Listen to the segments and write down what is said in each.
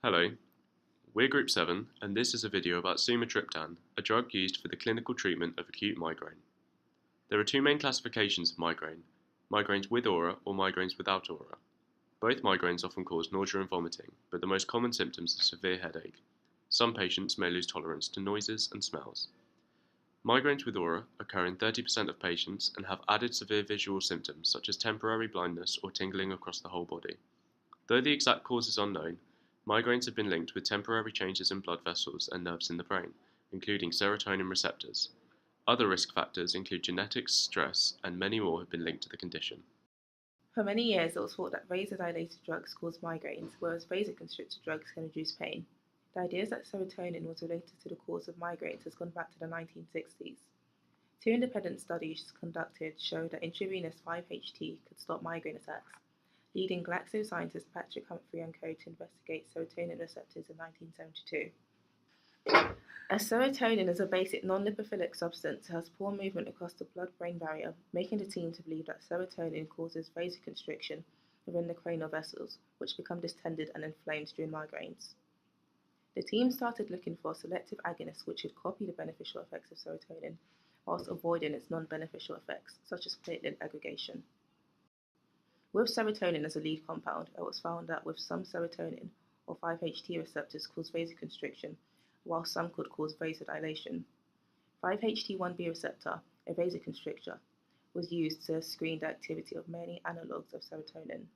Hello, we're Group 7 and this is a video about Sumatriptan, a drug used for the clinical treatment of acute migraine. There are two main classifications of migraine, migraines with aura or migraines without aura. Both migraines often cause nausea and vomiting, but the most common symptoms are severe headache. Some patients may lose tolerance to noises and smells. Migraines with aura occur in 30% of patients and have added severe visual symptoms such as temporary blindness or tingling across the whole body. Though the exact cause is unknown, migraines have been linked with temporary changes in blood vessels and nerves in the brain, including serotonin receptors. Other risk factors include genetics, stress, and many more have been linked to the condition. For many years, it was thought that vasodilated drugs cause migraines, whereas vasoconstrictor drugs can reduce pain. The idea that serotonin was related to the cause of migraines has gone back to the 1960s. Two independent studies conducted showed that intravenous 5-HT could stop migraine attacks, leading Glaxo scientists Patrick Humphrey and co. to investigate serotonin receptors in 1972. As serotonin is a basic non-lipophilic substance, it has poor movement across the blood-brain barrier, making the team to believe that serotonin causes vasoconstriction within the cranial vessels, which become distended and inflamed during migraines. The team started looking for selective agonists which would copy the beneficial effects of serotonin, whilst avoiding its non-beneficial effects, such as platelet aggregation. With serotonin as a lead compound, it was found that with some serotonin or 5-HT receptors cause vasoconstriction, while some could cause vasodilation. 5-HT1B receptor, a vasoconstrictor, was used to screen the activity of many analogues of serotonin.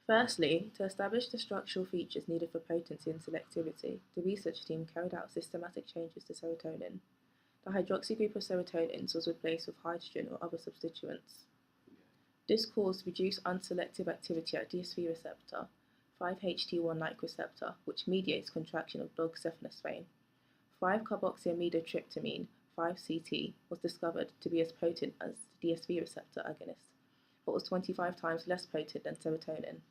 Firstly, to establish the structural features needed for potency and selectivity, the research team carried out systematic changes to serotonin. The hydroxy group of serotonins was replaced with hydrogen or other substituents. This caused reduced unselective activity at DSV receptor, 5-HT1-like receptor, which mediates contraction of dog cephalosphane. 5-carboxyamidotriptamine, 5-CT, was discovered to be as potent as the DSV receptor agonist, but was 25 times less potent than serotonin.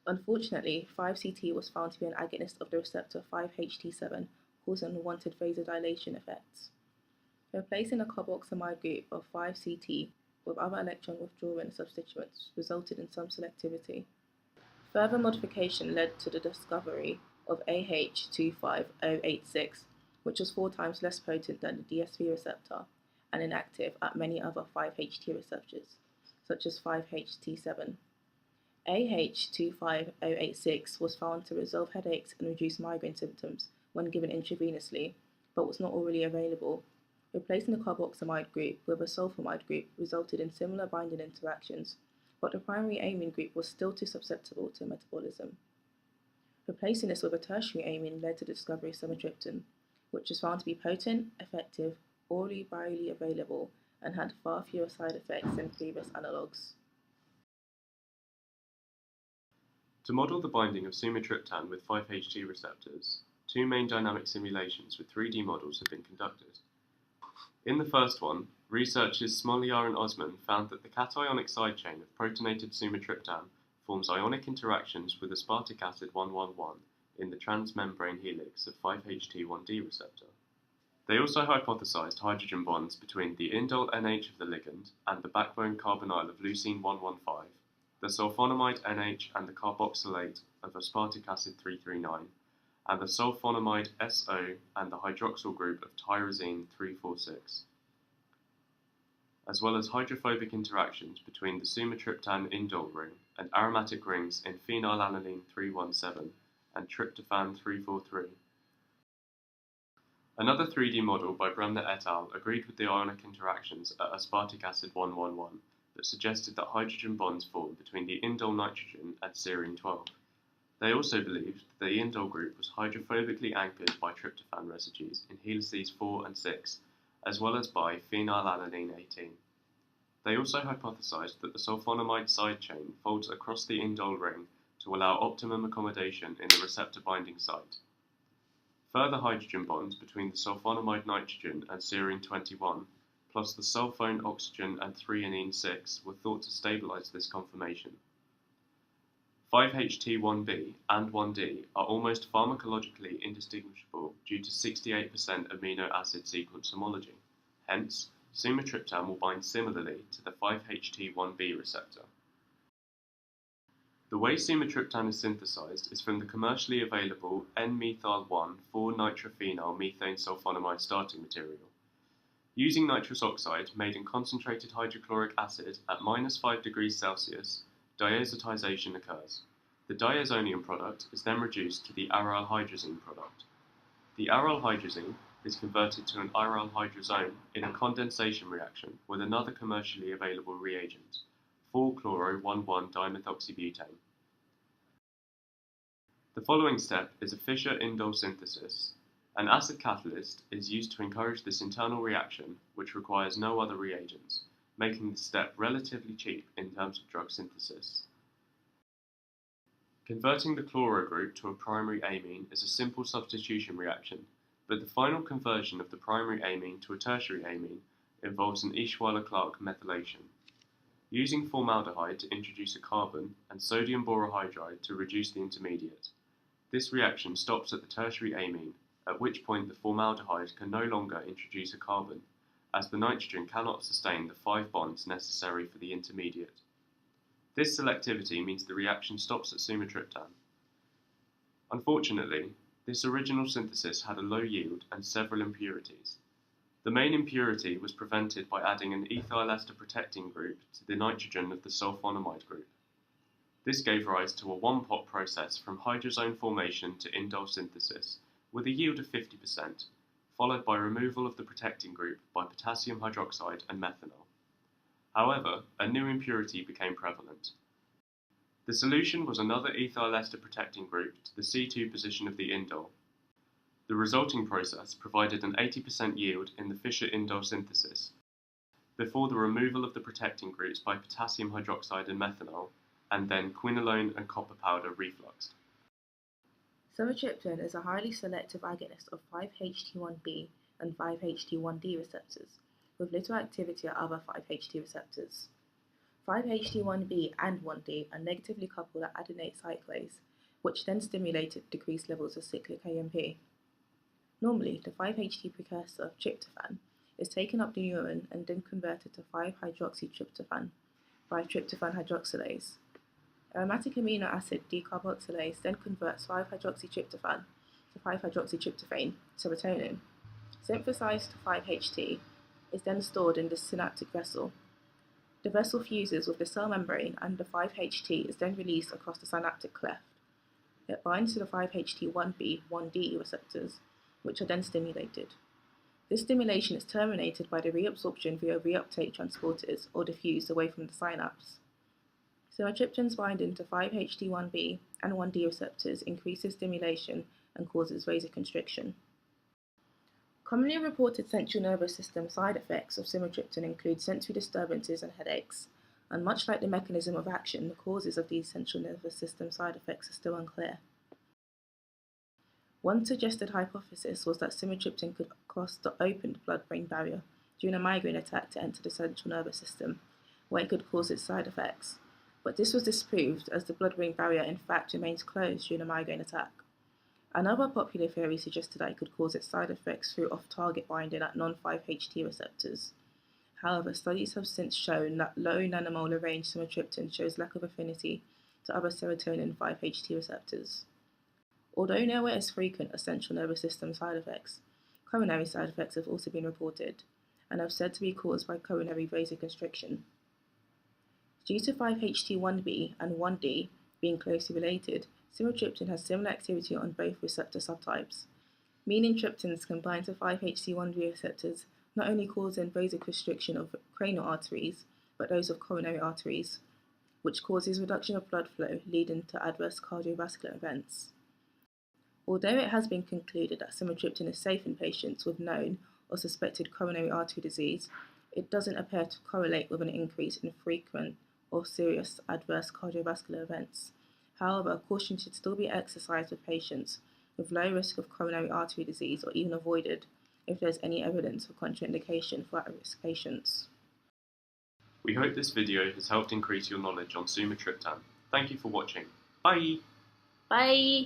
Unfortunately, 5-CT was found to be an agonist of the receptor 5-HT7, causing unwanted vasodilation effects. Replacing a carboxamide group of 5-CT with other electron withdrawing substituents resulted in some selectivity. Further modification led to the discovery of AH25086, which was 4 times less potent than the DSV receptor and inactive at many other 5-HT receptors, such as 5-HT7. AH25086 was found to resolve headaches and reduce migraine symptoms when given intravenously, but was not orally available. Replacing the carboxamide group with a sulfonamide group resulted in similar binding interactions, but the primary amine group was still too susceptible to metabolism. Replacing this with a tertiary amine led to the discovery of sumatriptan, which was found to be potent, effective, orally virally available, and had far fewer side effects than previous analogues. To model the binding of sumatriptan with 5-HT receptors, two main dynamic simulations with 3D models have been conducted. In the first one, researchers Smoliar and Osman found that the cationic side chain of protonated sumatriptan forms ionic interactions with aspartic acid 111 in the transmembrane helix of 5-HT1D receptor. They also hypothesized hydrogen bonds between the indole NH of the ligand and the backbone carbonyl of leucine 115, the sulfonamide NH and the carboxylate of aspartic acid 339, and the sulfonamide SO and the hydroxyl group of tyrosine 346, as well as hydrophobic interactions between the sumatriptan indole ring and aromatic rings in phenylalanine 317 and tryptophan 343. Another 3D model by Bremner et al. Agreed with the ionic interactions at aspartic acid 111 that suggested that hydrogen bonds form between the indole nitrogen and serine 12. They also believed that the indole group was hydrophobically anchored by tryptophan residues in helices 4 and 6, as well as by phenylalanine 18. They also hypothesized that the sulfonamide side chain folds across the indole ring to allow optimum accommodation in the receptor binding site. Further hydrogen bonds between the sulfonamide nitrogen and serine 21, plus the sulfone oxygen and threonine 6, were thought to stabilize this conformation. 5-HT1B and 1D are almost pharmacologically indistinguishable due to 68% amino acid sequence homology. Hence, sumatriptan will bind similarly to the 5-HT1B receptor. The way sumatriptan is synthesized is from the commercially available N-methyl-1 4-nitrophenyl methane sulfonamide starting material. Using nitrous oxide made in concentrated hydrochloric acid at -5 degrees Celsius, diazotization occurs. The diazonium product is then reduced to the aryl hydrazine product. The aryl hydrazine is converted to an aryl hydrazone in a condensation reaction with another commercially available reagent, 4-chloro-1,1-dimethoxybutane. The following step is a Fischer-Indol synthesis. An acid catalyst is used to encourage this internal reaction, which requires no other reagents, making this step relatively cheap in terms of drug synthesis. Converting the chloro group to a primary amine is a simple substitution reaction, but the final conversion of the primary amine to a tertiary amine involves an Eschweiler-Clark methylation. Using formaldehyde to introduce a carbon and sodium borohydride to reduce the intermediate. This reaction stops at the tertiary amine, at which point the formaldehyde can no longer introduce a carbon, as the nitrogen cannot sustain the 5 bonds necessary for the intermediate. This selectivity means the reaction stops at sumatriptan. Unfortunately, this original synthesis had a low yield and several impurities. The main impurity was prevented by adding an ethyl ester protecting group to the nitrogen of the sulfonamide group. This gave rise to a one-pot process from hydrazone formation to indol synthesis, with a yield of 50%, followed by removal of the protecting group by potassium hydroxide and methanol. However, a new impurity became prevalent. The solution was another ethyl ester protecting group to the C2 position of the indol. The resulting process provided an 80% yield in the Fischer-Indol synthesis, before the removal of the protecting groups by potassium hydroxide and methanol, and then quinolone and copper powder refluxed. Sumatriptan is a highly selective agonist of 5-HT1B and 5-HT1D receptors, with little activity at other 5-HT receptors. 5-HT1B and 1D are negatively coupled at adenate cyclase, which then stimulated decreased levels of cyclic AMP. Normally, the 5-HT precursor, tryptophan, is taken up the urine and then converted to 5-hydroxytryptophan by tryptophan hydroxylase. Aromatic amino acid decarboxylase then converts 5-hydroxytryptophan to 5-hydroxytryptophan, serotonin. Synthesized 5-HT is then stored in the synaptic vessel. The vessel fuses with the cell membrane and the 5-HT is then released across the synaptic cleft. It binds to the 5-HT1B, 1D receptors, which are then stimulated. This stimulation is terminated by the reabsorption via reuptake transporters or diffused away from the synapse. Sumatriptan's binding to 5-HT1B and 1D receptors increases stimulation and causes vasoconstriction. Commonly reported central nervous system side effects of sumatriptan include sensory disturbances and headaches, and much like the mechanism of action, the causes of these central nervous system side effects are still unclear. One suggested hypothesis was that sumatriptan could cross the opened blood-brain barrier during a migraine attack to enter the central nervous system, where it could cause its side effects, but this was disproved as the blood-brain barrier in fact remains closed during a migraine attack. Another popular theory suggested that it could cause its side effects through off-target binding at non-5-HT receptors. However, studies have since shown that low nanomolar range sumatriptan shows lack of affinity to other serotonin 5-HT receptors. Although nowhere as frequent as central nervous system side effects, coronary side effects have also been reported, and are said to be caused by coronary vasoconstriction. Due to 5-HT1B and 1D being closely related, sumatriptan has similar activity on both receptor subtypes, meaning triptans combined to 5-HT1B receptors not only causing vasoconstriction of cranial arteries, but those of coronary arteries, which causes reduction of blood flow, leading to adverse cardiovascular events. Although it has been concluded that sumatriptan is safe in patients with known or suspected coronary artery disease, it doesn't appear to correlate with an increase in frequent or serious adverse cardiovascular events. However, caution should still be exercised with patients with low risk of coronary artery disease or even avoided if there is any evidence of contraindication for at-risk patients. We hope this video has helped increase your knowledge on sumatriptan. Thank you for watching. Bye! Bye!